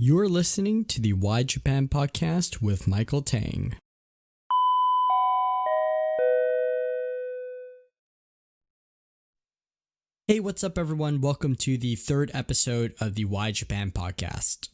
You're listening to the Why Japan podcast with Michael Tang. Hey, what's up everyone? Welcome to the third episode of the Why Japan podcast.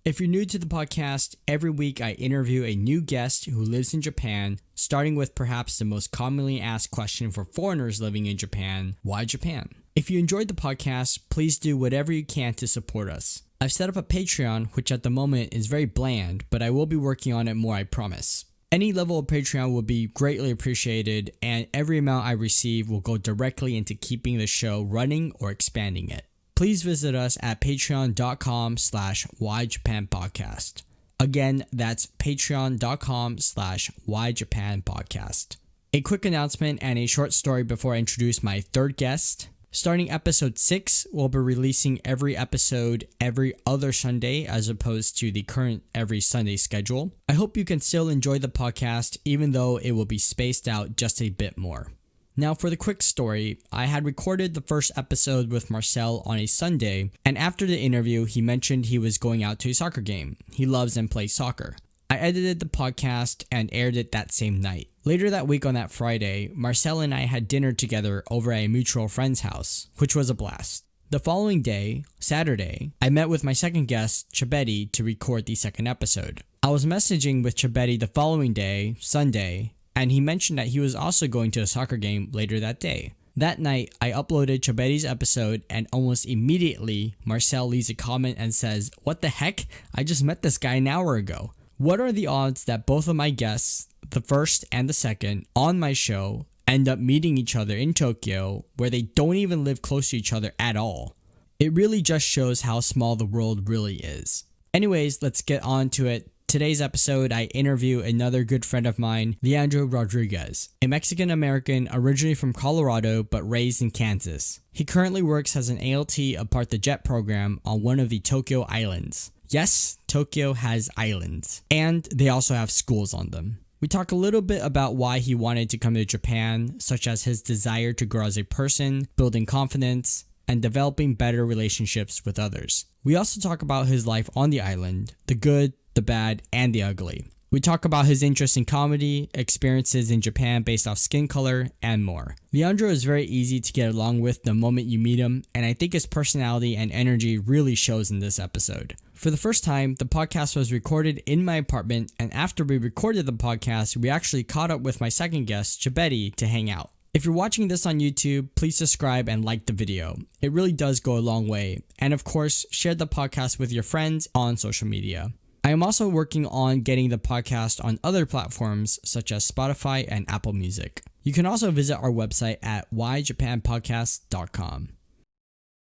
If you're new to the podcast, every week I interview a new guest who lives in Japan, starting with perhaps the most commonly asked question for foreigners living in Japan: why Japan? If you enjoyed the podcast, please do whatever you can to support us. I've set up a Patreon, which at the moment is very bland, but I will be working on it more, I promise. Any level of Patreon will be greatly appreciated, and every amount I receive will go directly into keeping the show running or expanding it. Please visit us at patreon.com/whyjapanpodcast. Again, that's patreon.com/whyjapanpodcast. A quick announcement and a short story before I introduce my third guest. Starting episode 6, we'll be releasing every episode every other Sunday as opposed to the current every Sunday schedule. I hope you can still enjoy the podcast even though it will be spaced out just a bit more. Now for the quick story, I had recorded the first episode with Marcel on a Sunday, and after the interview he mentioned he was going out to a soccer game. He loves and plays soccer. I edited the podcast and aired it that same night. Later that week on that Friday, Marcel and I had dinner together over at a mutual friend's house, which was a blast. The following day, Saturday, I met with my second guest, Chabedi, to record the second episode. I was messaging with Chabedi the following day, Sunday, and he mentioned that he was also going to a soccer game later that day. That night, I uploaded Chabedi's episode, and almost immediately, Marcel leaves a comment and says, "What the heck? I just met this guy an hour ago." What are the odds that both of my guests, the first and the second, on my show end up meeting each other in Tokyo, where they don't even live close to each other at all? It really just shows how small the world really is. Anyways, let's get on to it. Today's episode, I interview another good friend of mine, Liandro Rodriguez, a Mexican-American originally from Colorado but raised in Kansas. He currently works as an ALT aboard the JET program on one of the Tokyo Islands. Yes, Tokyo has islands, and they also have schools on them. We talk a little bit about why he wanted to come to Japan, such as his desire to grow as a person, building confidence, and developing better relationships with others. We also talk about his life on the island, the good, the bad, and the ugly. We talk about his interest in comedy, experiences in Japan based off skin color, and more. Liandro is very easy to get along with the moment you meet him, and I think his personality and energy really shows in this episode. For the first time, the podcast was recorded in my apartment, and after we recorded the podcast, we actually caught up with my second guest, Chabedi, to hang out. If you're watching this on YouTube, please subscribe and like the video. It really does go a long way. And of course, share the podcast with your friends on social media. I am also working on getting the podcast on other platforms such as Spotify and Apple Music. You can also visit our website at whyjapanpodcast.com.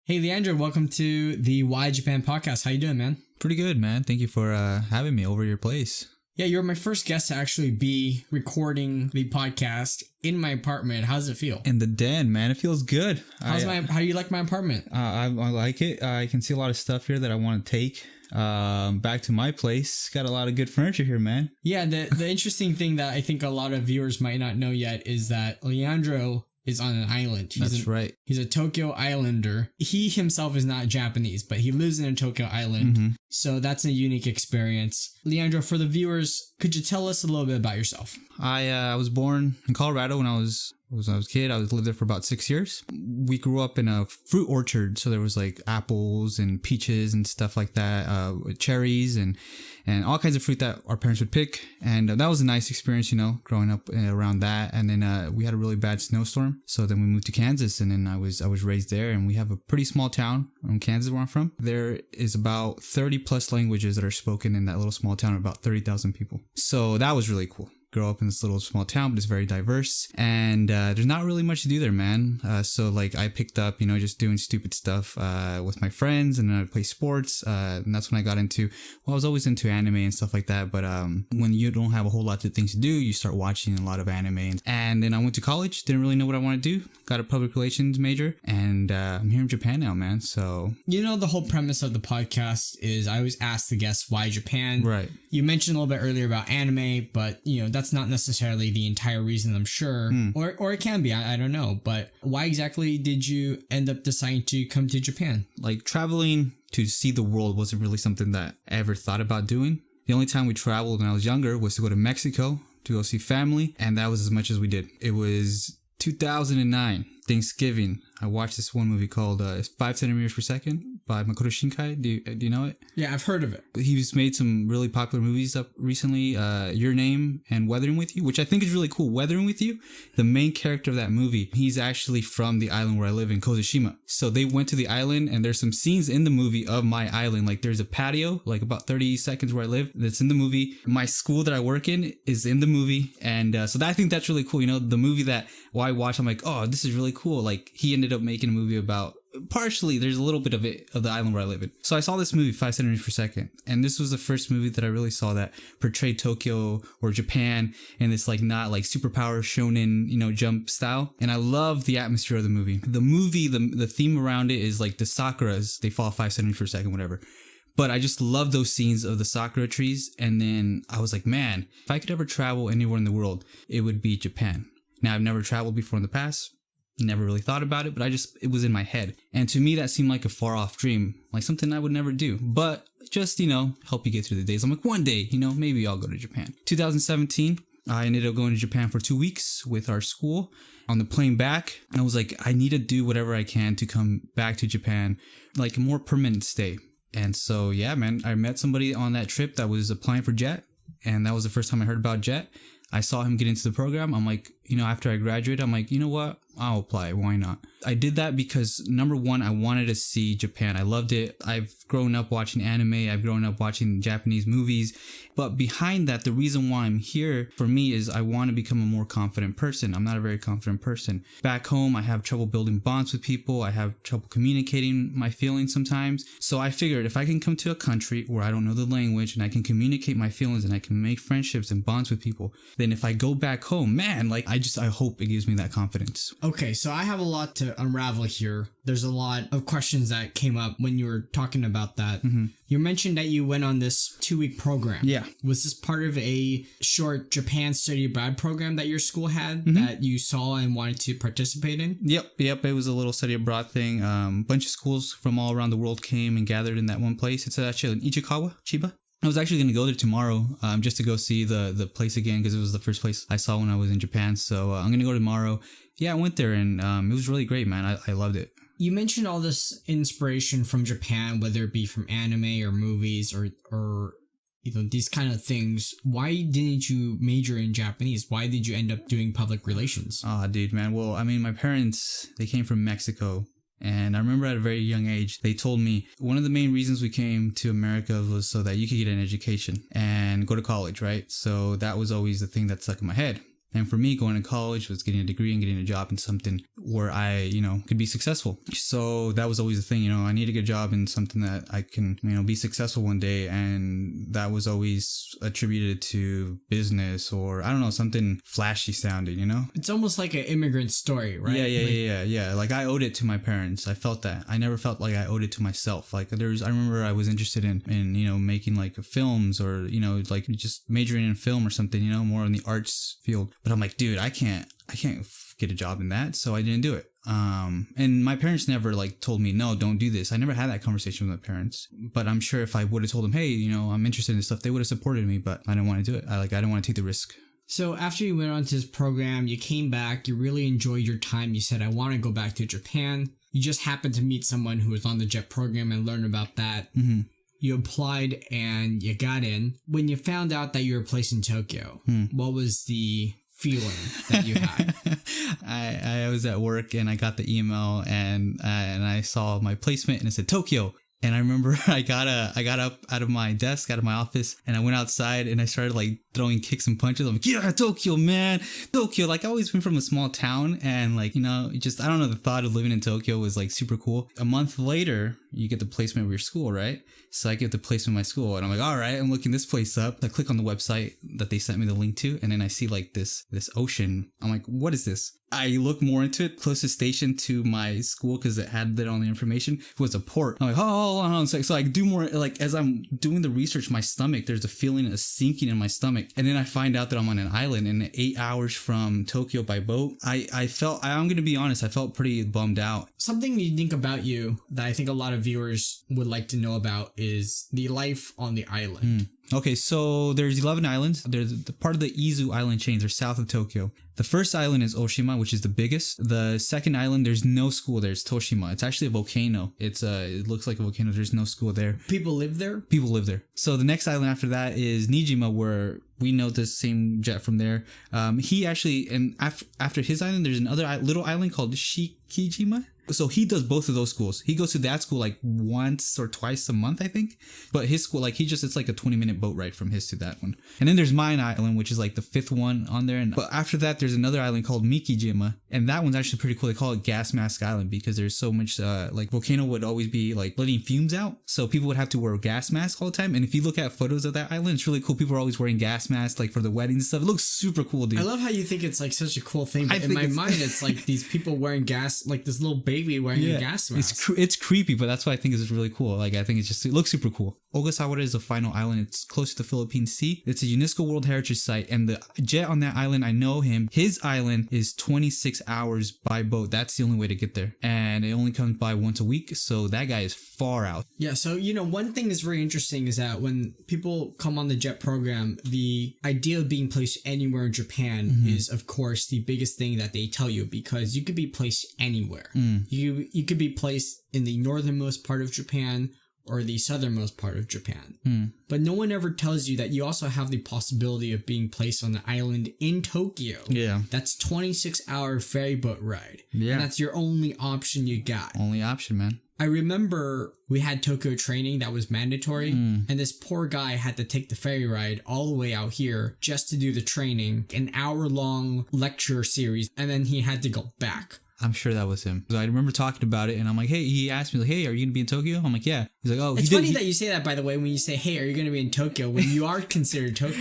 Hey Leandro, welcome to the Why Japan podcast. How you doing, man? Pretty good, man. Thank you for having me over your place. Yeah, you're my first guest to actually be recording the podcast in my apartment. How does it feel? In the den, man. It feels good. How do you like my apartment? I like it. I can see a lot of stuff here that I want to take back to my place. Got a lot of good furniture here, man. Yeah, the interesting thing that I think a lot of viewers might not know yet is that Leandro is on an island. That's right. He's a Tokyo Islander. He himself is not Japanese, but he lives in a Tokyo island. Mm-hmm. So that's a unique experience. Leandro, for the viewers, could you tell us a little bit about yourself? I was born in Colorado when I was a kid. I lived there for about 6 years. We grew up in a fruit orchard, so there was like apples and peaches and stuff like that, cherries and all kinds of fruit that our parents would pick. And that was a nice experience, growing up around that. And then we had a really bad snowstorm, so then we moved to Kansas, and then I was raised there. And we have a pretty small town in Kansas where I'm from. There is about 30 plus languages that are spoken in that little small town, about 30,000 people. So that was really cool. Grow up in this little small town, but it's very diverse, and there's not really much to do there, man. So like I picked up, just doing stupid stuff with my friends, and then I play sports, and that's when I got into, I was always into anime and stuff like that, but when you don't have a whole lot of things to do, you start watching a lot of anime. And then I went to college, didn't really know what I wanted to do, got a public relations major, and I'm here in Japan now, man. So the whole premise of the podcast is I always ask the guests why Japan. Right. You mentioned a little bit earlier about anime, but that's that's not necessarily the entire reason, I'm sure. Or it can be, I don't know. But why exactly did you end up deciding to come to Japan? Like, traveling to see the world wasn't really something that I ever thought about doing. The only time we traveled when I was younger was to go to Mexico to go see family, and that was as much as we did. It was 2009, Thanksgiving. I watched this one movie called 5 centimeters per second by Makoto Shinkai. Do you know it? Yeah, I've heard of it. He's made some really popular movies up recently, Your Name and Weathering With You, which I think is really cool. Weathering With You, the main character of that movie, he's actually from the island where I live in, Kozushima. So they went to the island, and there's some scenes in the movie of my island. Like, there's a patio, like about 30 seconds where I live, that's in the movie. My school that I work in is in the movie. And so I think that's really cool. You know, the movie that I watch, I'm like, oh, this is really cool. Like, he ended up making a movie about, partially, there's a little bit of it, of the island where I live in. So I saw this movie, 5 centimeters per second. And this was the first movie that I really saw that portrayed Tokyo or Japan in this, like, not like superpower shonen, you know, jump style. And I love the atmosphere of the movie. The theme around it is like the sakuras, they fall 5 centimeters per second, whatever. But I just love those scenes of the sakura trees. And then I was like, man, if I could ever travel anywhere in the world, it would be Japan. Now, I've never traveled before in the past. Never really thought about it, but it was in my head. And to me, that seemed like a far off dream, like something I would never do, but just, you know, help you get through the days. I'm like, one day, you know, maybe I'll go to Japan. 2017, I ended up going to Japan for 2 weeks with our school. On the plane back, I was like, I need to do whatever I can to come back to Japan, like a more permanent stay. And so, yeah, man, I met somebody on that trip that was applying for JET, and that was the first time I heard about JET. I saw him get into the program. I'm like, you know, after I graduated, I'm like, you know what? I'll apply. Why not? I did that because, number one, I wanted to see Japan. I loved it. I've grown up watching anime. I've grown up watching Japanese movies. But behind that, the reason why I'm here for me is I want to become a more confident person. I'm not a very confident person. Back home, I have trouble building bonds with people. I have trouble communicating my feelings sometimes. So I figured if I can come to a country where I don't know the language and I can communicate my feelings and I can make friendships and bonds with people, then if I go back home, man, like I hope it gives me that confidence. Okay, so I have a lot to unravel here. There's a lot of questions that came up when you were talking about that. Mm-hmm. You mentioned that you went on this 2-week program. Yeah. Was this part of a short Japan study abroad program that your school had that you saw and wanted to participate in? Yep. It was a little study abroad thing. Bunch of schools from all around the world came and gathered in that one place. It's actually in Ichikawa, Chiba. I was actually going to go there tomorrow just to go see the place again because it was the first place I saw when I was in Japan. So I'm going to go tomorrow. Yeah, I went there and it was really great, man. I loved it. You mentioned all this inspiration from Japan, whether it be from anime or movies or you know, these kind of things. Why didn't you major in Japanese? Why did you end up doing public relations? Oh, dude, man. Well, I mean, my parents, they came from Mexico. And I remember at a very young age, they told me one of the main reasons we came to America was so that you could get an education and go to college, right? So that was always the thing that stuck in my head. And for me, going to college was getting a degree and getting a job in something where I, you know, could be successful. So that was always the thing, you know, I need to get a job in something that I can, you know, be successful one day. And that was always attributed to business or, I don't know, something flashy sounding, you know? It's almost like an immigrant story, right? Yeah. Like I owed it to my parents. I felt that. I never felt like I owed it to myself. Like I remember I was interested in, you know, making like films or, you know, like just majoring in film or something, you know, more in the arts field. But I'm like, dude, I can't get a job in that. So I didn't do it. And my parents never like told me, no, don't do this. I never had that conversation with my parents, but I'm sure if I would have told them, hey, you know, I'm interested in this stuff, they would have supported me, but I didn't want to do it. I didn't want to take the risk. So after you went on to this program, you came back, you really enjoyed your time. You said, I want to go back to Japan. You just happened to meet someone who was on the JET program and learn about that. Mm-hmm. You applied and you got in. When you found out that you were placed in Tokyo, what was the feeling that you had? I was at work and I got the email and I saw my placement and it said Tokyo. And I remember I got up out of my desk, out of my office, and I went outside and I started like throwing kicks and punches. I'm like, yeah, Tokyo, man, Tokyo. Like I always been from a small town and like, you know, just, I don't know, the thought of living in Tokyo was like super cool. A month later, you get the placement of your school, right? So I get the placement of my school and I'm like, all right, I'm looking this place up. I click on the website that they sent me the link to. And then I see like this ocean. I'm like, what is this? I look more into it. Closest station to my school, because it had that on the information, was a port. I'm like, oh, hold on. So I do more, like, as I'm doing the research, my stomach, there's a feeling of sinking in my stomach. And then I find out that I'm on an island and 8 hours from Tokyo by boat. I'm going to be honest, I felt pretty bummed out. Something unique about you that I think a lot of viewers would like to know about is the life on the island. Okay, so there's 11 islands. They're the part of the Izu island chains. They're south of Tokyo. The first island is Oshima, which is the biggest. The second island, there's no school there. It's Toshima. It's actually a volcano. It looks like a volcano. There's no school there. People live there? People live there. So the next island after that is Nijima, where we know this same jet from there. He actually, and after his island, there's another little island called Shikijima. So he does both of those schools. He goes to that school like once or twice a month, I think. But his school, like it's like a 20-minute boat ride from his to that one. And then there's Mine Island, which is like the fifth one on there. But after that, there's another island called Mikijima. And that one's actually pretty cool. They call it Gas Mask Island because there's so much, like volcano would always be like letting fumes out. So people would have to wear gas masks all the time. And if you look at photos of that island, it's really cool. People are always wearing gas masks like for the weddings and stuff. It looks super cool, dude. I love how you think it's like such a cool thing. But in my mind, it's like these people wearing gas, like this little baby wearing a gas mask. It's creepy, but that's what I think is really cool. Like, I think it looks super cool. Ogasawara is the final island. It's close to the Philippine Sea. It's a UNESCO World Heritage Site. And the jet on that island, I know him. His island is 26 hours by boat. That's the only way to get there. And it only comes by once a week. So that guy is far out. Yeah. So, one thing that's very interesting is that when people come on the jet program, the idea of being placed anywhere in Japan is, of course, the biggest thing that they tell you, because you could be placed anywhere. You could be placed in the northernmost part of Japan or the southernmost part of Japan. But no one ever tells you that you also have the possibility of being placed on an island in Tokyo. Yeah. That's 26-hour ferry boat ride. Yeah. And that's your only option you got. Only option, man. I remember we had Tokyo training that was mandatory, and this poor guy had to take the ferry ride all the way out here just to do the training, an hour-long lecture series, and then he had to go back. I'm sure that was him. So I remember talking about it, and I'm like, hey, he asked me, like, hey, are you going to be in Tokyo? I'm like, yeah. He's like, oh, it's funny that you say that, by the way, when you say, hey, are you going to be in Tokyo, when you are considered Tokyo.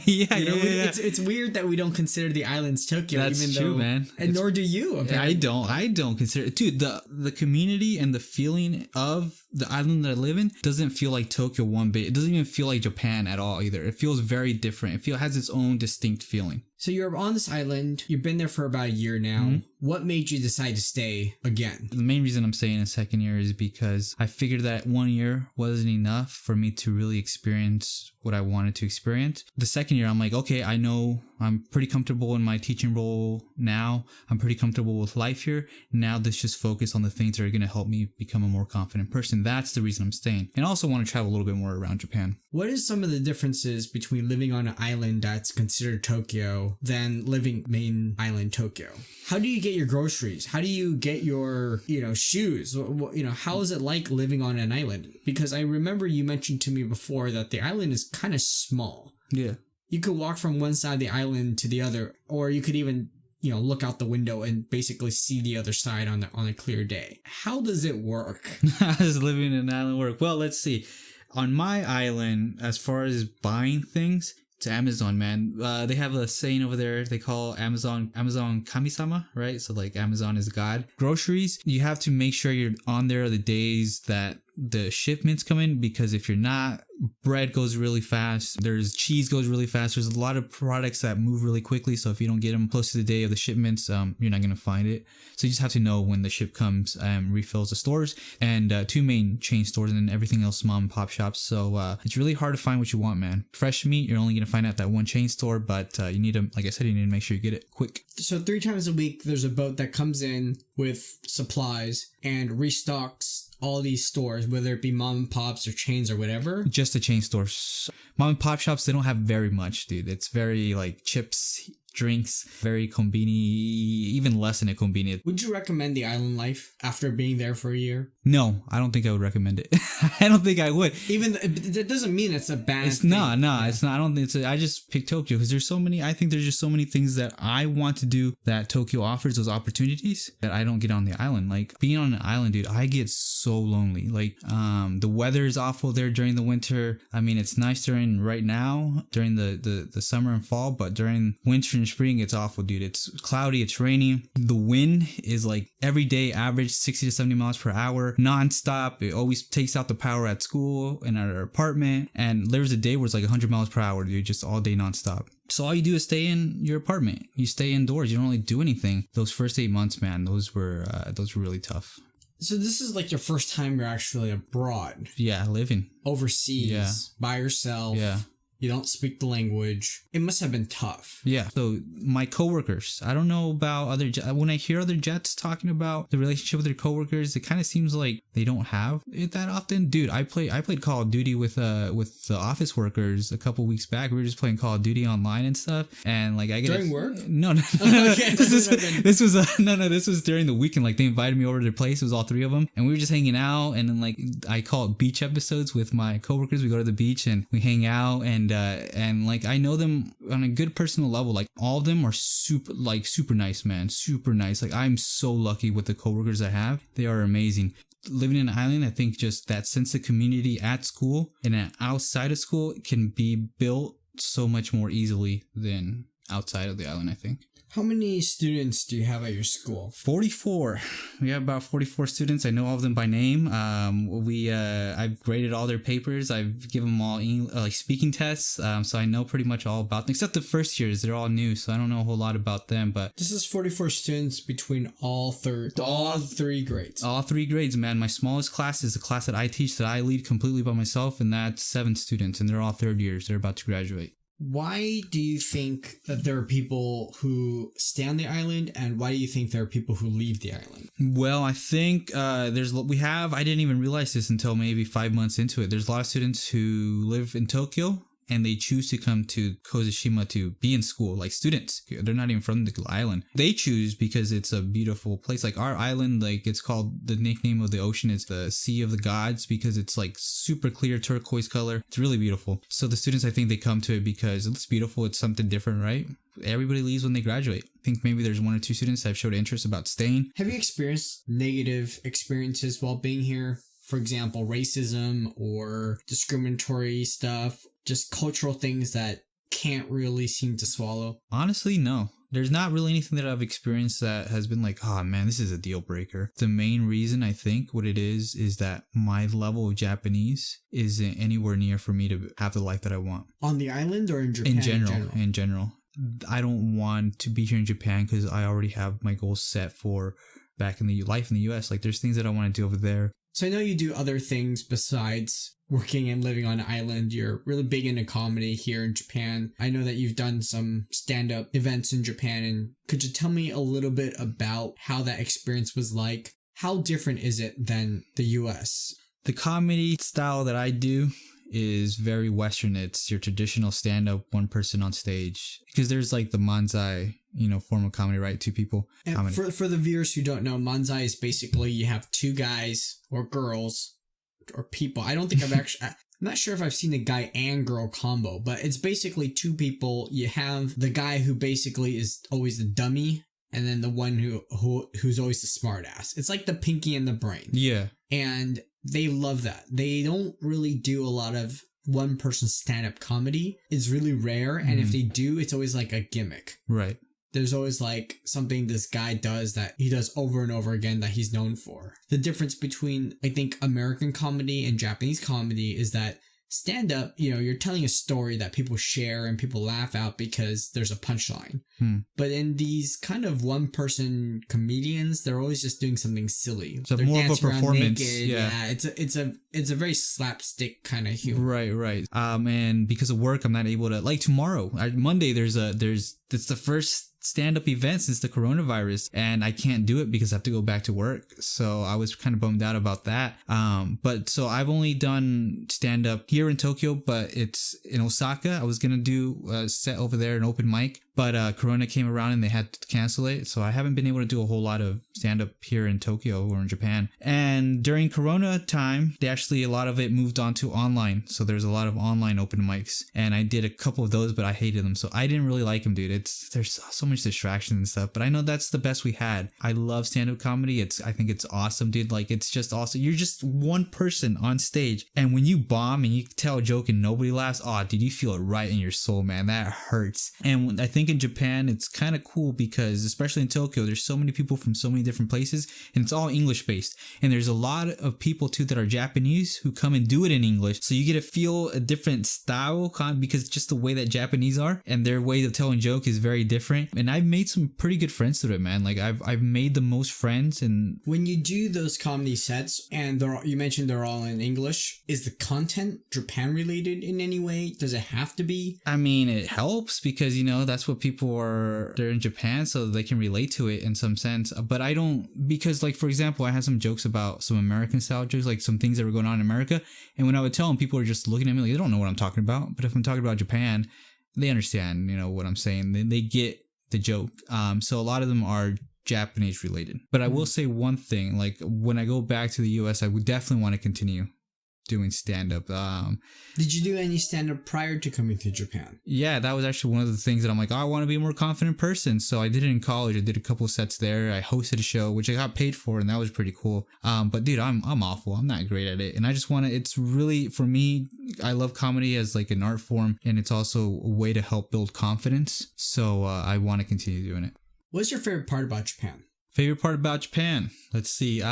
It's weird that we don't consider the islands Tokyo. That's even true, though, man. And nor do you, apparently. I don't consider it. Dude, the community and the feeling of the island that I live in doesn't feel like Tokyo one bit. It doesn't even feel like Japan at all either. It feels very different. It has its own distinct feeling. So you're on this island. You've been there for about a year now. What made you decide to stay again? The main reason I'm staying a second year is because I figured that 1 year wasn't enough for me to really experience what I wanted to experience. The second year, I'm like, okay, I know I'm pretty comfortable in my teaching role now. I'm pretty comfortable with life here. Now let's just focus on the things that are going to help me become a more confident person. That's the reason I'm staying. And I also want to travel a little bit more around Japan. What is some of the differences between living on an island that's considered Tokyo than living main island Tokyo? How do you get your groceries? How do you get your, shoes? How is it like living on an island? Because I remember you mentioned to me before that the island is kind of small. Yeah. You could walk from one side of the island to the other, or you could even, look out the window and basically see the other side on a clear day. How does it work? How does living in an island work? Well, let's see. On my island, as far as buying things, it's Amazon, man. They have a saying over there. They call Amazon Kami-sama, right? So like Amazon is God. Groceries, you have to make sure you're on there the days that the shipments come in, because if you're not, bread goes really fast. There's cheese goes really fast. There's a lot of products that move really quickly. So if you don't get them close to the day of the shipments, you're not going to find it. So you just have to know when the ship comes and refills the stores, and 2 main chain stores, and then everything else mom and pop shops. So it's really hard to find what you want, man. Fresh meat, you're only going to find at that one chain store, but you need to, like I said, you need to make sure you get it quick. So 3 times a week, there's a boat that comes in with supplies and restocks all these stores, whether it be mom and pops or chains or whatever. Just the chain stores. Mom and pop shops, they don't have very much, dude. It's very like chips, drinks, very konbini, even less than a konbini. Would you recommend the island life after being there for a year? No, I don't think I would recommend it. I don't think I would. Even that doesn't mean it's a bad thing. It's not. I don't think I just picked Tokyo because I think there's just so many things that I want to do that Tokyo offers, those opportunities that I don't get on the island. Like being on an island, dude, I get so lonely. Like the weather is awful there during the winter. I mean, it's nice during the summer and fall, but during winter and Spring, it's awful, dude. It's cloudy, it's rainy. The wind is like every day average 60 to 70 miles per hour, nonstop. It always takes out the power at school and at our apartment. And there's a day where it's like 100 miles per hour, dude, just all day nonstop. So all you do is stay in your apartment. You stay indoors. You don't really do anything. Those first 8 months, man, those were really tough. So this is like your first time you're actually abroad. Yeah, living overseas by yourself. Yeah. You don't speak the language. It must have been tough. Yeah. So my coworkers, I don't know about other when I hear other Jets talking about the relationship with their coworkers, it kind of seems like they don't have it that often. Dude, I played Call of Duty with the office workers a couple weeks back. We were just playing Call of Duty online and stuff. And like I get during work? No. Okay. This was during the weekend. Like they invited me over to their place. It was all three of them, and we were just hanging out. And then like I call it beach episodes with my coworkers. We go to the beach and we hang out and like I know them on a good personal level. Like all of them are super nice, man. Super nice. Like I'm so lucky with the coworkers I have. They are amazing. Living in an island, I think just that sense of community at school and outside of school can be built so much more easily than outside of the island, I think. How many students do you have at your school? 44. We have about 44 students. I know all of them by name. I've graded all their papers. I've given them all speaking tests. So I know pretty much all about them, except the first years. They're all new, so I don't know a whole lot about them. But this is 44 students between all three grades. All three grades, man. My smallest class is the class that I teach that I lead completely by myself, and that's 7 students, and they're all third years. They're about to graduate. Why do you think that there are people who stay on the island, and why do you think there are people who leave the island? Well, I think I didn't even realize this until maybe 5 months into it. There's a lot of students who live in Tokyo and they choose to come to Kozushima to be in school, like students. They're not even from the island. They choose because it's a beautiful place. Like our island, like it's called, the nickname of the ocean is the Sea of the Gods because it's like super clear turquoise color. It's really beautiful. So the students, I think they come to it because it's beautiful. It's something different, right? Everybody leaves when they graduate. I think maybe there's 1 or 2 students that have showed interest about staying. Have you experienced negative experiences while being here? For example, racism or discriminatory stuff, just cultural things that can't really seem to swallow? Honestly, no. There's not really anything that I've experienced that has been like, oh man, this is a deal breaker. The main reason I think what it is that my level of Japanese isn't anywhere near for me to have the life that I want. On the island or in Japan? In general. I don't want to be here in Japan because I already have my goals set for back in the life in the US. Like there's things that I want to do over there. So I know you do other things besides working and living on an island. You're really big into comedy here in Japan. I know that you've done some stand-up events in Japan. And could you tell me a little bit about how that experience was like? How different is it than the US? The comedy style that I do is very Western. It's your traditional stand-up, one person on stage. Because there's like the manzai, form of comedy, right? 2 people. And for the viewers who don't know, manzai is basically you have 2 guys or girls or people. I don't think I'm not sure if I've seen a guy and girl combo, but it's basically 2 people. You have the guy who basically is always the dummy, and then the one who's always the smart ass. It's like the pinky and the brain. Yeah. And they love that. They don't really do a lot of one person stand-up comedy. It's really rare. And if they do, it's always like a gimmick. Right. There's always like something this guy does that he does over and over again that he's known for. The difference between, I think, American comedy and Japanese comedy is that stand-up, you're telling a story that people share and people laugh out because there's a punchline. But in these kind of one-person comedians, they're always just doing something silly. It's more of a performance. Yeah, it's a very slapstick kind of humor. Right. And because of work, I'm not able to, like tomorrow, Monday, it's the first stand-up event since the coronavirus, and I can't do it because I have to go back to work. So I was kind of bummed out about that. But so I've only done stand-up here in Tokyo, but it's in Osaka. I was gonna do a set over there, an open mic, but Corona came around and they had to cancel it. So I haven't been able to do a whole lot of stand-up here in Tokyo or in Japan. And during Corona time, a lot of it moved on to online. So there's a lot of online open mics, and I did a couple of those, but I hated them. So I didn't really like them, dude. There's so much distraction and stuff, but I know that's the best we had. I love stand-up comedy. I think it's awesome, dude. Like it's just awesome. You're just one person on stage, and when you bomb and you tell a joke and nobody laughs, dude, you feel it right in your soul, man. That hurts. And I think think in Japan, it's kind of cool because, especially in Tokyo, there's so many people from so many different places, and it's all English based. And there's a lot of people too that are Japanese who come and do it in English. So you get to feel a different style because just the way that Japanese are and their way of telling joke is very different. And I've made some pretty good friends through it, man. Like I've made the most friends. And when you do those comedy sets and you mentioned they're all in English, is the content Japan related in any way? Does it have to be? I mean, it helps because, you know, that's what people are, they're in Japan, so they can relate to it in some sense. But I don't, because like, for example, I had some jokes about some American style jokes, like some things that were going on in America. And when I would tell them, people were just looking at me like, they don't know what I'm talking about. But if I'm talking about Japan, they understand, you know, what I'm saying. They get the joke. So a lot of them are Japanese related. But I will say one thing, like when I go back to the US, I would definitely want to continue doing stand-up. Did you do any stand-up prior to coming to Japan? Yeah, that was actually one of the things that I'm like, oh, I want to be a more confident person. So I did it in college. I did a couple of sets there. I hosted a show, which I got paid for, and that was pretty cool. But dude, I'm awful. I'm not great at it. And I just want to, it's really, for me, I love comedy as like an art form, and it's also a way to help build confidence. So I want to continue doing it. What's your favorite part about Japan? Favorite part about Japan? Let's see.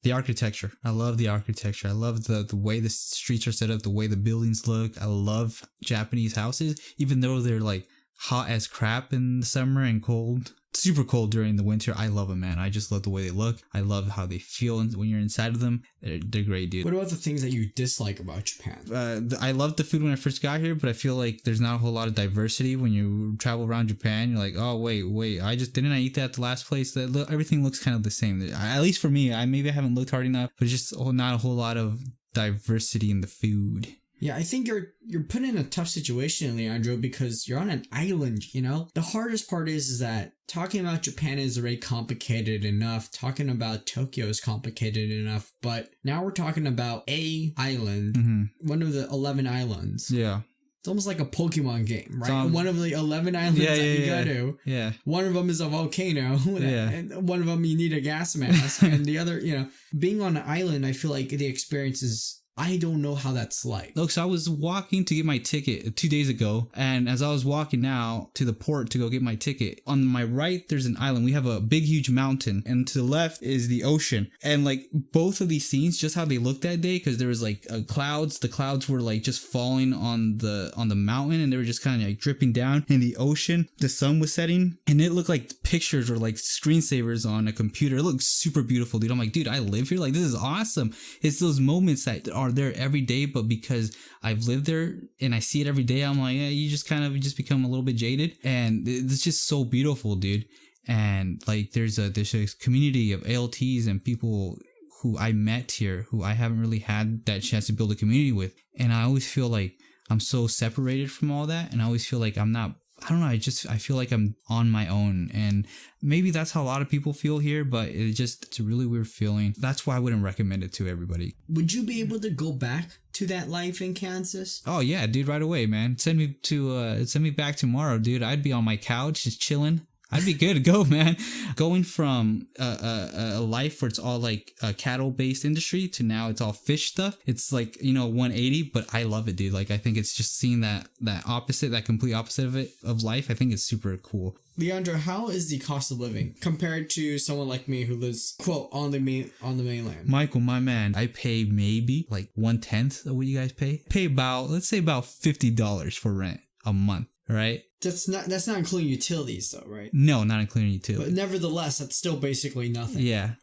The architecture. I love the architecture. I love the way the streets are set up, the way the buildings look. I love Japanese houses, even though they're like hot as crap in the summer and cold. Super cold during the winter. I love them, man. I just love the way they look. I love how they feel when you're inside of them. They're great, dude. What about the things that you dislike about Japan? I loved the food when I first got here, but I feel like there's not a whole lot of diversity when you travel around Japan. You're like, oh, wait. I eat that at the last place. Everything looks kind of the same. At least for me, I haven't looked hard enough, but it's just not a whole lot of diversity in the food. Yeah, I think you're put in a tough situation, Leandro, because you're on an island, you know? The hardest part is that talking about Japan is already complicated enough. Talking about Tokyo is complicated enough. But now we're talking about a island, one of the 11 islands. Yeah. It's almost like a Pokemon game, right? One of the 11 islands you go to. Yeah. One of them is a volcano. And one of them you need a gas mask. And the other, you know, being on an island, I feel like the experience is, I don't know how that's like. Look, so I was walking to get my ticket 2 days ago, and as I was walking now to the port to go get my ticket, on my right, there's an island. We have a big, huge mountain, and to the left is the ocean. And like both of these scenes, just how they looked that day, because there was like clouds. The clouds were like just falling on the mountain, and they were just kind of like dripping down. In the ocean, the sun was setting, and it looked like pictures or like screensavers on a computer. It looked super beautiful, dude. I'm like, dude, I live here. Like, this is awesome. It's those moments that are there every day, but because I've lived there and I see it every day, I'm like, yeah, you just become a little bit jaded, and it's just so beautiful, dude. And like there's a community of ALTs and people who I met here who I haven't really had that chance to build a community with, and I always feel like I'm so separated from all that, and I always feel like I'm not, I don't know, I feel like I'm on my own, and maybe that's how a lot of people feel here, but it's a really weird feeling. That's why I wouldn't recommend it to everybody. Would you be able to go back to that life in Kansas? Oh yeah, dude, right away, man. Send me back tomorrow, dude. I'd be on my couch just chilling. I'd be good to go, man. Going from a life where it's all like a cattle-based industry to now it's all fish stuff. It's like, 180, but I love it, dude. Like, I think it's just seeing that complete opposite of life. I think it's super cool. Leandro, how is the cost of living compared to someone like me who lives, quote, on the mainland? Michael, my man, I pay maybe like 1/10 of what you guys pay. Let's say about $50 for rent a month, right? That's not including utilities though, right? No, not including utilities. But nevertheless, that's still basically nothing. Yeah.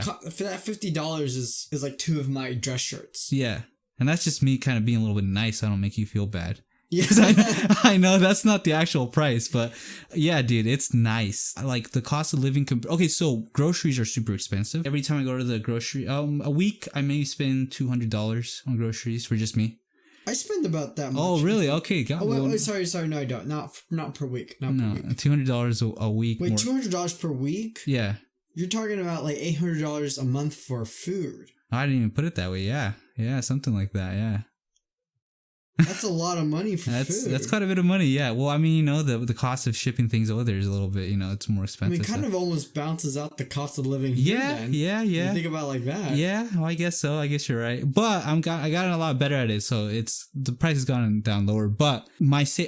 For that $50 is like 2 of my dress shirts. Yeah. And that's just me kind of being a little bit nice so I don't make you feel bad. Yes, I know that's not the actual price, but yeah, dude, it's nice. I like the cost of living. Okay, so groceries are super expensive. Every time I go to the grocery, a week, I may spend $200 on groceries for just me. I spend about that much. Oh, really? Okay. Wait, sorry. No, I don't. Not per week. Per week. $200 a week. Wait, $200 per week? Yeah. You're talking about like $800 a month for food. I didn't even put it that way. Yeah. Yeah, something like that. Yeah. That's a lot of money for food. That's quite a bit of money, yeah. Well, I mean, you know, the cost of shipping things over there is a little bit, you know, it's more expensive. I mean, kind of almost bounces out the cost of living here. Yeah. You think about it like that. Yeah, well, I guess so. I guess you're right. But I gotten a lot better at it, so the price has gone down lower. But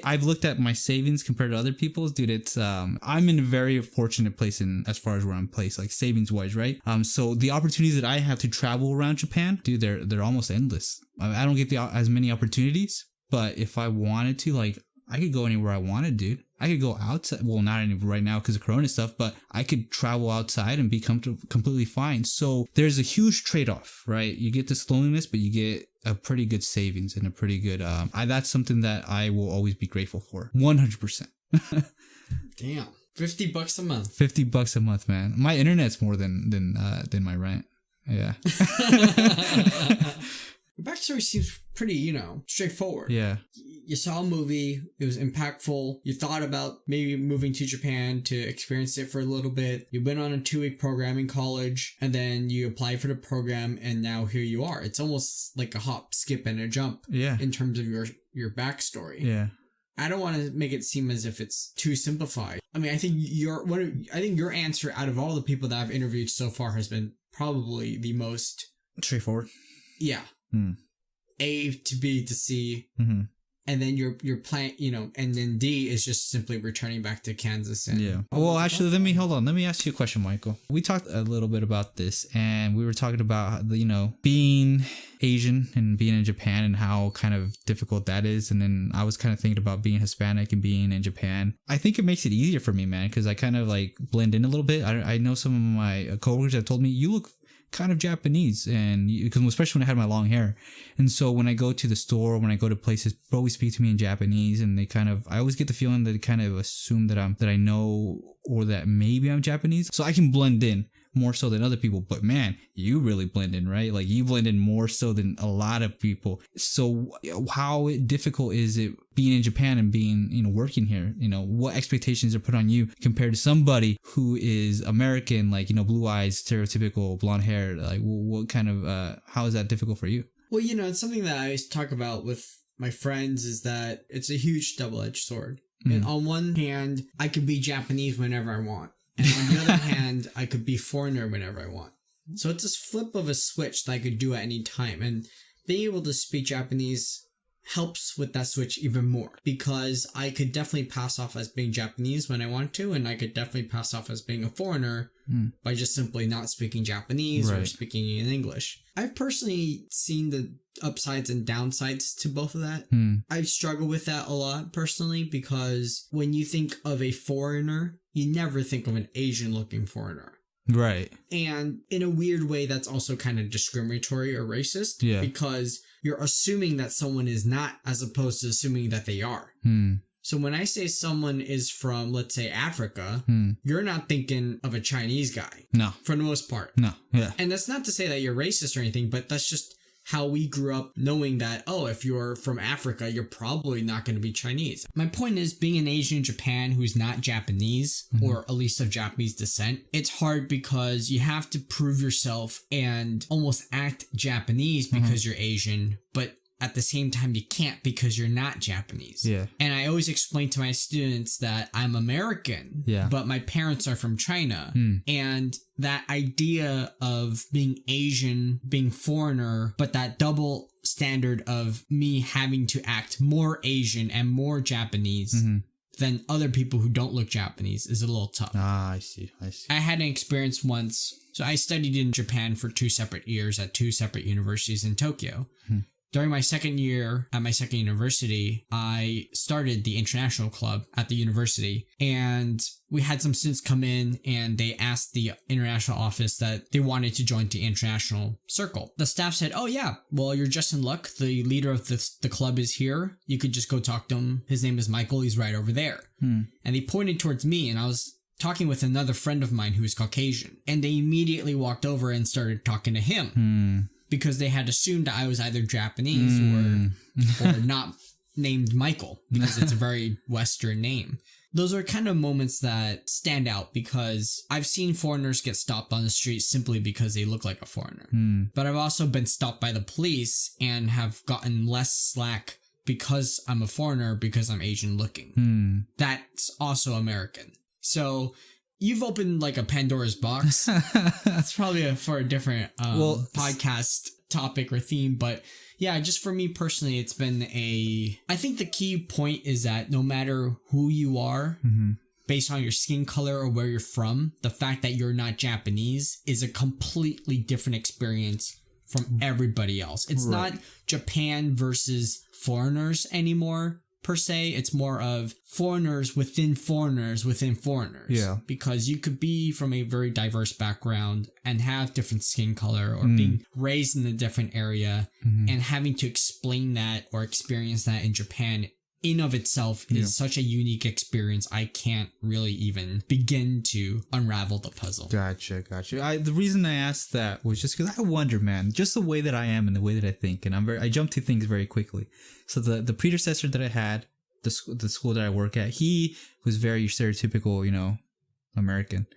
I've looked at my savings compared to other people's, dude. It's I'm in a very fortunate place as far as where I'm placed, like savings wise, right? So the opportunities that I have to travel around Japan, dude, they're almost endless. I don't get as many opportunities, but if I wanted to, like, I could go anywhere I wanted, dude. I could go outside. Well, not anywhere right now because of Corona stuff, but I could travel outside and be completely fine. So there's a huge trade-off, right? You get this loneliness, but you get a pretty good savings and a pretty good. That's something that I will always be grateful for. 100%. Damn, $50 a month. $50 a month, man. My internet's more than my rent. Yeah. Your backstory seems pretty, you know, straightforward. Yeah. You saw a movie, it was impactful. You thought about maybe moving to Japan to experience it for a little bit. You went on a 2-week program in college, and then you applied for the program, and now here you are. It's almost like a hop, skip, and a jump. Yeah. In terms of your backstory. Yeah. I don't want to make it seem as if it's too simplified. I mean, I think your answer out of all the people that I've interviewed so far has been probably the most straightforward. Yeah. A to B to C, and then your plan, you know, and then D is just simply returning back to Kansas. And yeah. Well, actually, let me ask you a question, Michael. We talked a little bit about this, and we were talking about you know, being Asian and being in Japan and how kind of difficult that is. And then I was kind of thinking about being Hispanic and being in Japan. I think it makes it easier for me, man, because I kind of like blend in a little bit. I know some of my coworkers have told me, you look kind of Japanese, and because especially when I had my long hair. And so when I go to the store, when I go to places, people always speak to me in Japanese, and I always get the feeling that they kind of assume that I know, or that maybe I'm Japanese, so I can blend in more so than other people. But man, you really blend in, right? Like you blend in more so than a lot of people. So how difficult is it being in Japan and being, you know, working here? You know, what expectations are put on you compared to somebody who is American, like, you know, blue eyes, stereotypical blonde hair? Like what kind of, how is that difficult for you? Well, you know, it's something that I always talk about with my friends, is that it's a huge double-edged sword. And on one hand, I could be Japanese whenever I want. And on the other hand, I could be foreigner whenever I want. So it's this flip of a switch that I could do at any time. And being able to speak Japanese helps with that switch even more, because I could definitely pass off as being Japanese when I want to, and I could definitely pass off as being a foreigner by just simply not speaking Japanese or speaking in English. I've personally seen the upsides and downsides to both of that. I've struggled with that a lot personally, because when you think of a foreigner, you never think of an Asian looking foreigner. Right. And in a weird way, that's also kind of discriminatory or racist. Yeah. Because you're assuming that someone is not, as opposed to assuming that they are. So when I say someone is from, let's say, Africa, you're not thinking of a Chinese guy. No. For the most part. No. Yeah. And that's not to say that you're racist or anything, but that's just how we grew up, knowing that, oh, if you're from Africa, you're probably not going to be Chinese. My point is, being an Asian in Japan who's not Japanese, or at least of Japanese descent, it's hard because you have to prove yourself and almost act Japanese because you're Asian, but at the same time, you can't because you're not Japanese. Yeah. And I always explain to my students that I'm American, but my parents are from China. And that idea of being Asian, being foreigner, but that double standard of me having to act more Asian and more Japanese than other people who don't look Japanese is a little tough. I see. I had an experience once. So I studied in Japan for 2 separate years at 2 separate universities in Tokyo. During my second year at my second university, I started the international club at the university, and we had some students come in and they asked the international office that they wanted to join the international circle. The staff said, oh yeah, well, you're just in luck. The leader of the club is here. You could just go talk to him. His name is Michael. He's right over there. And they pointed towards me, and I was talking with another friend of mine who is Caucasian, and they immediately walked over and started talking to him. Because they had assumed I was either Japanese or not named Michael, because it's a very Western name. Those are kind of moments that stand out, because I've seen foreigners get stopped on the street simply because they look like a foreigner. But I've also been stopped by the police and have gotten less slack because I'm a foreigner, because I'm Asian looking. That's also American. So you've opened like a Pandora's box. That's probably for a different podcast topic or theme. But yeah, just for me personally, it's been I think the key point is that no matter who you are, based on your skin color or where you're from, the fact that you're not Japanese is a completely different experience from everybody else. It's not Japan versus foreigners anymore, per se. It's more of foreigners within foreigners within foreigners. Yeah. Because you could be from a very diverse background and have different skin color or being raised in a different area and having to explain that or experience that in Japan in of itself is such a unique experience. I can't really even begin to unravel the puzzle. Gotcha. The reason I asked that was just because I wonder, man, just the way that I am and the way that I think, and I jump to things very quickly. So the predecessor that I had, the school that I work at, he was very stereotypical, American.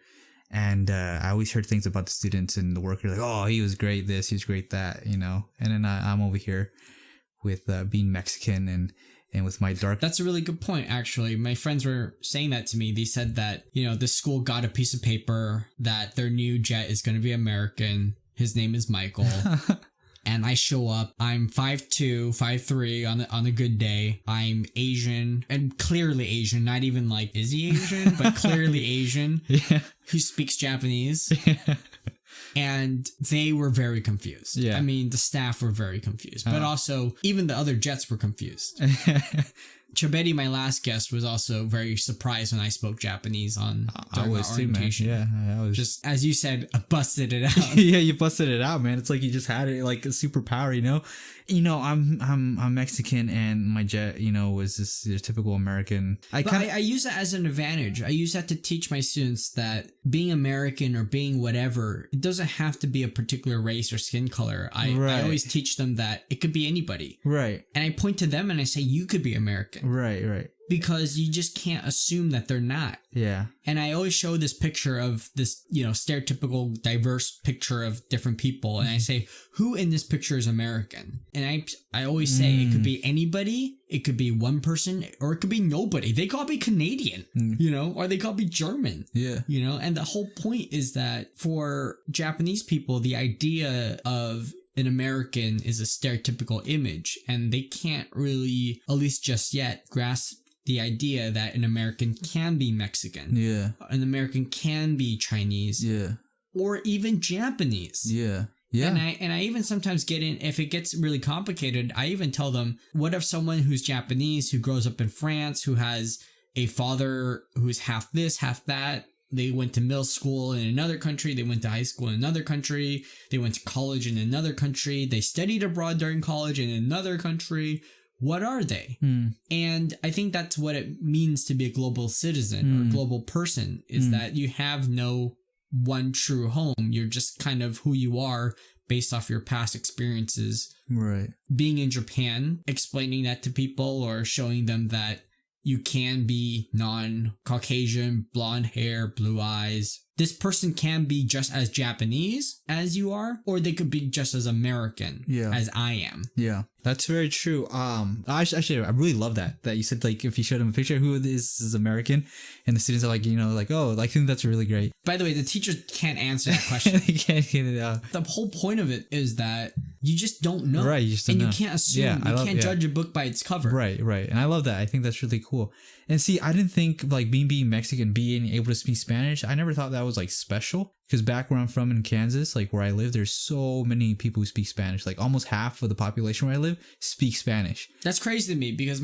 And I always heard things about the students and the workers, like, oh, he was great this, he was great that, And then I'm over here with being Mexican and with my dark... That's a really good point, actually. My friends were saying that to me. They said that, this school got a piece of paper that their new jet is going to be American. His name is Michael. And I show up. I'm 5'2", 5'3" on a good day. I'm Asian, and clearly Asian. Not even like, is he Asian? But clearly Asian. Yeah. Who speaks Japanese. And they were very confused. Yeah. I mean, the staff were very confused. But also, even the other jets were confused. Chabedi, my last guest, was also very surprised when I spoke Japanese during our orientation. Yeah, I was just, as you said, busted it out. Yeah, you busted it out, man. It's like you just had it like a superpower, I'm Mexican, and my jet, was this typical American. I use that as an advantage. I use that to teach my students that being American or being whatever, it doesn't have to be a particular race or skin color. I always teach them that it could be anybody. Right. And I point to them and I say, you could be American. Right. Because you just can't assume that they're not. Yeah. And I always show this picture of this, stereotypical diverse picture of different people. And I say, who in this picture is American? And I always say it could be anybody. It could be one person, or it could be nobody. They could all be Canadian, or they could all be German. Yeah. And the whole point is that for Japanese people, the idea of an American is a stereotypical image, and they can't really, at least just yet, grasp the idea that an American can be Mexican. Yeah. An American can be Chinese. Yeah. Or even Japanese. Yeah. Yeah. And I even sometimes get in, if it gets really complicated, I even tell them, what if someone who's Japanese, who grows up in France, who has a father who's half this, half that, they went to middle school in another country, they went to high school in another country, they went to college in another country, they studied abroad during college in another country. What are they? And I think that's what it means to be a global citizen or global person, is that you have no one true home. You're just kind of who you are based off your past experiences. Right. Being in Japan, explaining that to people or showing them that you can be non-Caucasian, blonde hair, blue eyes. This person can be just as Japanese as you are, or they could be just as American as I am. Yeah, that's very true. Actually, I really love that you said, like, if you showed them a picture who is American, and the students are like, oh, I think that's really great. By the way, the teacher can't answer that question. They can't get it out. The whole point of it is that you just don't know. Right, you just don't know. And you can't assume. You can't judge a book by its cover. Right. And I love that. I think that's really cool. And see, I didn't think, like, being Mexican, being able to speak Spanish, I never thought that was, like, special. Because back where I'm from in Kansas, like where I live, there's so many people who speak Spanish. Like almost half of the population where I live speak Spanish. That's crazy to me, because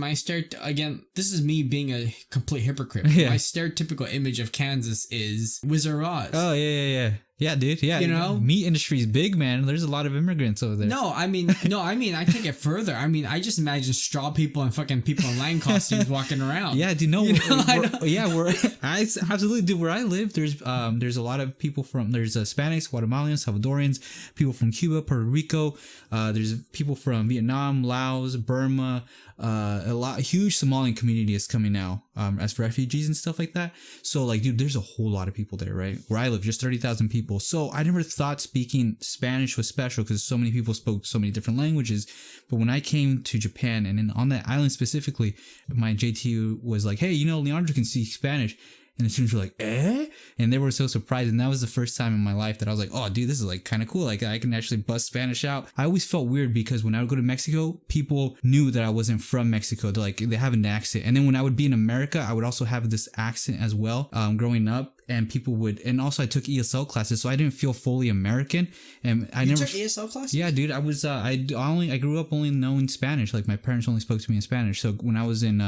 again, this is me being a complete hypocrite. Yeah. My stereotypical image of Kansas is Wizard of Oz. Oh, yeah. Yeah, dude. Yeah. Meat industry is big, man. There's a lot of immigrants over there. No, I mean, I take it further. I mean, I just imagine straw people and fucking people in lion costumes walking around. Yeah, dude. No, I absolutely do. Where I live, there's a lot of people there's Hispanics, Guatemalans, Salvadorians, people from Cuba, Puerto Rico. There's people from Vietnam, Laos, Burma. Huge Somalian community is coming now as refugees and stuff like that. So like, dude, there's a whole lot of people there, right? Where I live, just 30,000 people. So I never thought speaking Spanish was special because so many people spoke so many different languages. But when I came to Japan, and then on that island specifically, my JT was like, hey, Leandro can speak Spanish. And the students were like, eh? And they were so surprised. And that was the first time in my life that I was like, oh, dude, this is like kind of cool. Like I can actually bust Spanish out. I always felt weird because when I would go to Mexico, people knew that I wasn't from Mexico. They have an accent. And then when I would be in America, I would also have this accent as well, growing up. And people would, and also I took ESL classes, so I didn't feel fully American. And I never took ESL classes. Yeah, dude, I was I grew up only knowing Spanish. Like my parents only spoke to me in Spanish. So when I was in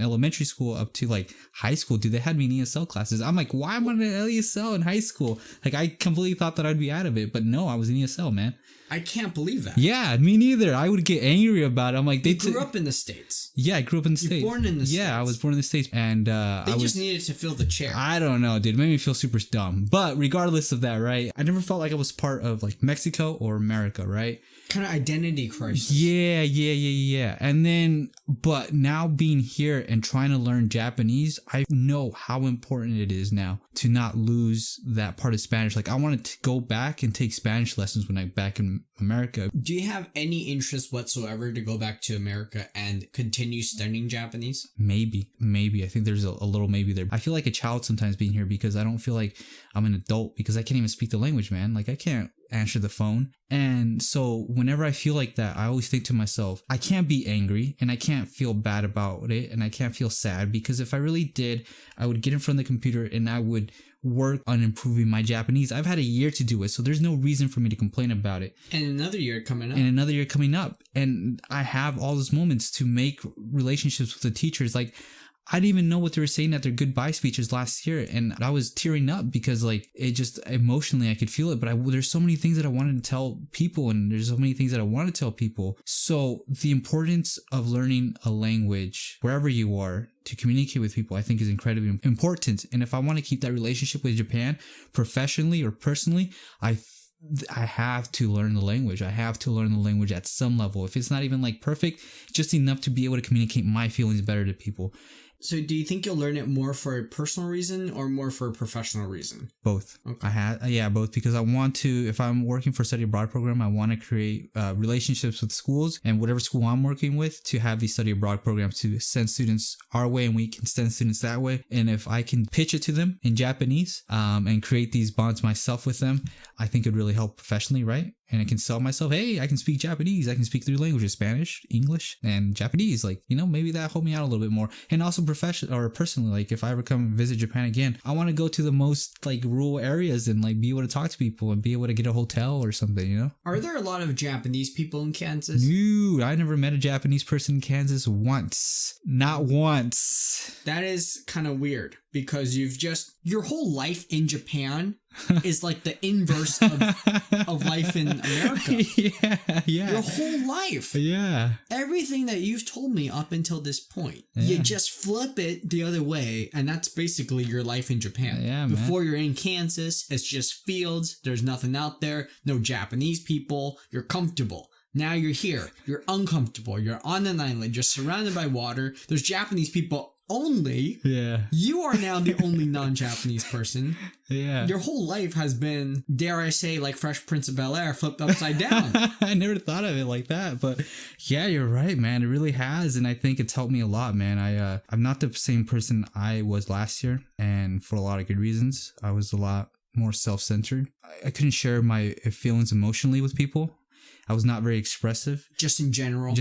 elementary school up to like high school, dude, they had me in ESL classes. I'm like, why am I in ESL in high school? Like I completely thought that I'd be out of it, but no, I was in ESL, man. I can't believe that. Yeah, me neither. I would get angry about it. I'm like, they grew up in the States. Yeah, I grew up in the States. You're born in the States. Yeah, I was born in the States, and they just needed to fill the chair. I don't know, dude. It made me feel super dumb. But regardless of that, right? I never felt like I was part of like Mexico or America, right? Kind of identity crisis. Yeah. And then, but now being here and trying to learn Japanese, I know how important it is now to not lose that part of Spanish. Like I wanted to go back and take Spanish lessons when I'm back in America. Do you have any interest whatsoever to go back to America and continue studying Japanese? Maybe. I think there's a little maybe there. I feel like a child sometimes being here because I don't feel like I'm an adult because I can't even speak the language, man. Like I can't answer the phone. And so whenever I feel like that, I always think to myself, I can't be angry and I can't feel bad about it and I can't feel sad because if I really did, I would get in front of the computer and I would work on improving my Japanese. I've had a year to do it, so there's no reason for me to complain about it. And another year coming up. And I have all those moments to make relationships with the teachers. Like I didn't even know what they were saying at their goodbye speeches last year. And I was tearing up because like it just emotionally I could feel it. But there's so many things that I wanted to tell people and there's so many things that I want to tell people. So the importance of learning a language wherever you are to communicate with people, I think is incredibly important. And if I want to keep that relationship with Japan professionally or personally, I have to learn the language. I have to learn the language at some level. If it's not even like perfect, just enough to be able to communicate my feelings better to people. So do you think you'll learn it more for a personal reason or more for a professional reason? Both. Okay. Both, because I want to, if I'm working for a study abroad program, I want to create relationships with schools and whatever school I'm working with to have these study abroad programs to send students our way and we can send students that way. And if I can pitch it to them in Japanese and create these bonds myself with them, I think it would really help professionally, right? And I can sell myself, hey, I can speak Japanese. I can speak 3 languages, Spanish, English, and Japanese. Like, maybe that helped me out a little bit more. And also professionally or personally, like if I ever come visit Japan again, I want to go to the most like rural areas and like be able to talk to people and be able to get a hotel or something, Are there a lot of Japanese people in Kansas? Dude, I never met a Japanese person in Kansas once. Not once. That is kind of weird because your whole life in Japan is like the inverse of life in America. Yeah. Your whole life. Yeah. Everything that you've told me up until this point, you just flip it the other way, and that's basically your life in Japan. Yeah, Before you're in Kansas, it's just fields. There's nothing out there. No Japanese people. You're comfortable. Now you're here. You're uncomfortable. You're on an island. You're surrounded by water. There's Japanese people only. Yeah. You are now the only non-Japanese person. Yeah. Your whole life has been, dare I say, like Fresh Prince of Bel-Air flipped upside down. I never thought of it like that, but yeah, you're right, man. It really has, and I think it's helped me a lot, man. I'm not the same person I was last year, and for a lot of good reasons. I was a lot more self-centered. I couldn't share my feelings emotionally with people. I was not very expressive. Just in general.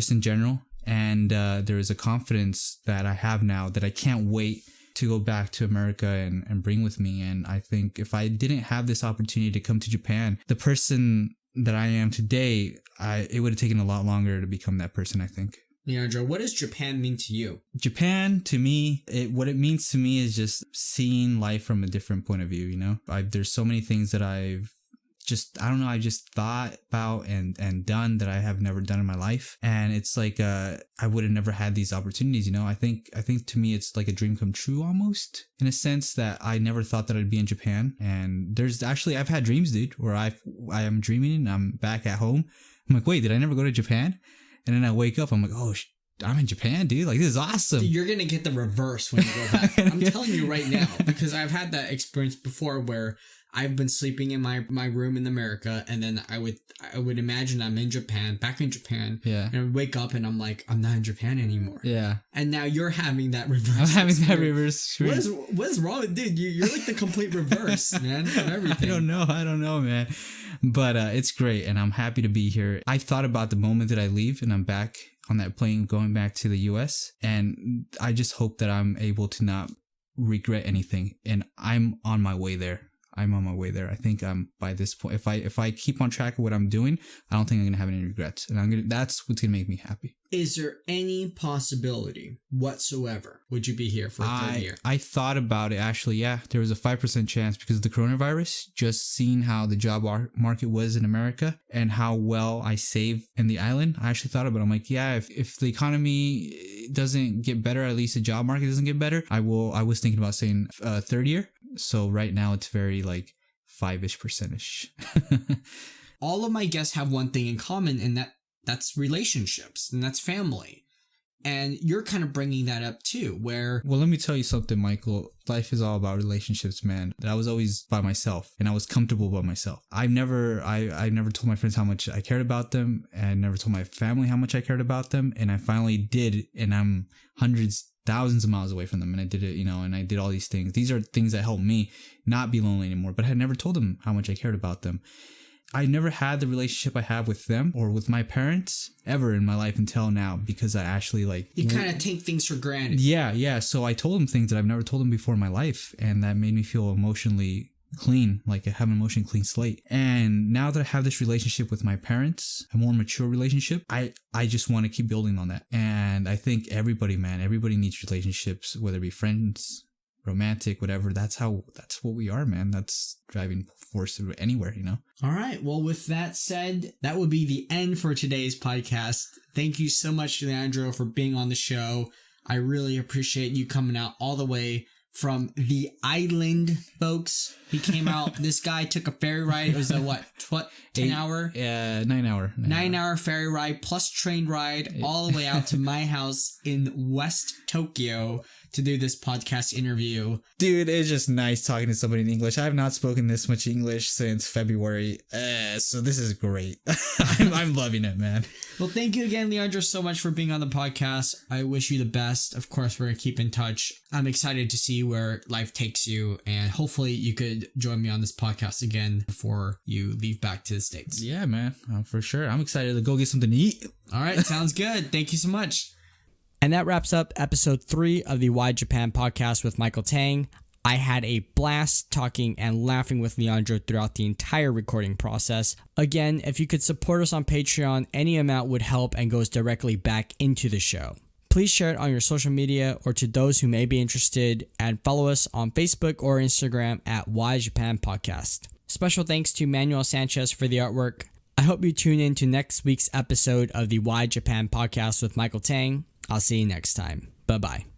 And there is a confidence that I have now that I can't wait to go back to America and bring with me. And I think if I didn't have this opportunity to come to Japan, the person that I am today, it would have taken a lot longer to become that person, I think. Leandro, what does Japan mean to you? Japan, to me, what it means to me is just seeing life from a different point of view, There's so many things that I've just, I don't know, I just thought about and done that I have never done in my life. And it's like, I would have never had these opportunities, you know. I think to me it's like a dream come true almost, in a sense that I never thought that I'd be in Japan. And there's actually, I've had dreams, dude, where I am dreaming and I'm back at home. I'm like, wait, did I never go to Japan? And then I wake up, I'm like, oh, I'm in Japan, dude. Like, this is awesome. Dude, you're going to get the reverse when you go back. I'm telling you right now, because I've had that experience before where I've been sleeping in my room in America, and then I would imagine I'm in Japan, back in Japan. Yeah. And I would wake up and I'm like, I'm not in Japan anymore. Yeah. And now you're having that reverse. I'm having that reverse experience. What is wrong with, dude? You're like the complete reverse, man, of everything. I don't know, man. But it's great, and I'm happy to be here. I thought about the moment that I leave and I'm back on that plane going back to the US, and I just hope that I'm able to not regret anything, and I'm on my way there. I think I'm by this point. If I keep on track of what I'm doing, I don't think I'm gonna have any regrets, and that's what's gonna make me happy. Is there any possibility whatsoever would you be here for a third year? I thought about it, actually. Yeah, there was a 5% chance because of the coronavirus. Just seeing how the job market was in America and how well I saved in the island, I actually thought about it. I'm like, yeah, if the economy doesn't get better, at least the job market doesn't get better, I was thinking about saying third year. So right now it's very like 5-ish%. All of my guests have one thing in common, and that's relationships, and that's family. And you're kind of bringing that up too, where... Well, let me tell you something, Michael. Life is all about relationships, man. I was always by myself, and I was comfortable by myself. I never told my friends how much I cared about them, and I never told my family how much I cared about them, and I finally did, and I'm thousands of miles away from them, and I did it, you know, and I did all these things. These are things that helped me not be lonely anymore, but I had never told them how much I cared about them. I never had the relationship I have with them or with my parents ever in my life until now, because I actually you kind of take things for granted. Yeah. So I told them things that I've never told them before in my life, and that made me feel emotionally clean, like I have an emotionally clean slate. And now that I have this relationship with my parents, a more mature relationship, I just want to keep building on that. And I think everybody needs relationships, whether it be friends, romantic, whatever. That's what we are, man. That's driving force anywhere, you know? All right. Well, with that said, that would be the end for today's podcast. Thank you so much, Leandro, for being on the show. I really appreciate you coming out all the way from the island, folks. He came out. This guy took a ferry ride. It was a 10 hour? Yeah, 9 hour. 9 hour ferry ride plus train ride all the way out to my house in West Tokyo to do this podcast interview. Dude, it's just nice talking to somebody in English. I have not spoken this much English since February, so this is great. I'm loving it, man. Well, thank you again, Leandro, so much for being on the podcast. I wish you the best. Of course, we're going to keep in touch. I'm excited to see where life takes you, and hopefully you could join me on this podcast again before you leave back to the States. Yeah, man, for sure. I'm excited to go get something to eat. All right, sounds good. Thank you so much. And that wraps up episode 3 of the Why Japan podcast with Michael Tang. I had a blast talking and laughing with Leandro throughout the entire recording process. Again, if you could support us on Patreon, any amount would help and goes directly back into the show. Please share it on your social media or to those who may be interested, and follow us on Facebook or Instagram at Why Japan Podcast. Special thanks to Manuel Sanchez for the artwork. I hope you tune in to next week's episode of the Why Japan podcast with Michael Tang. I'll see you next time. Bye-bye.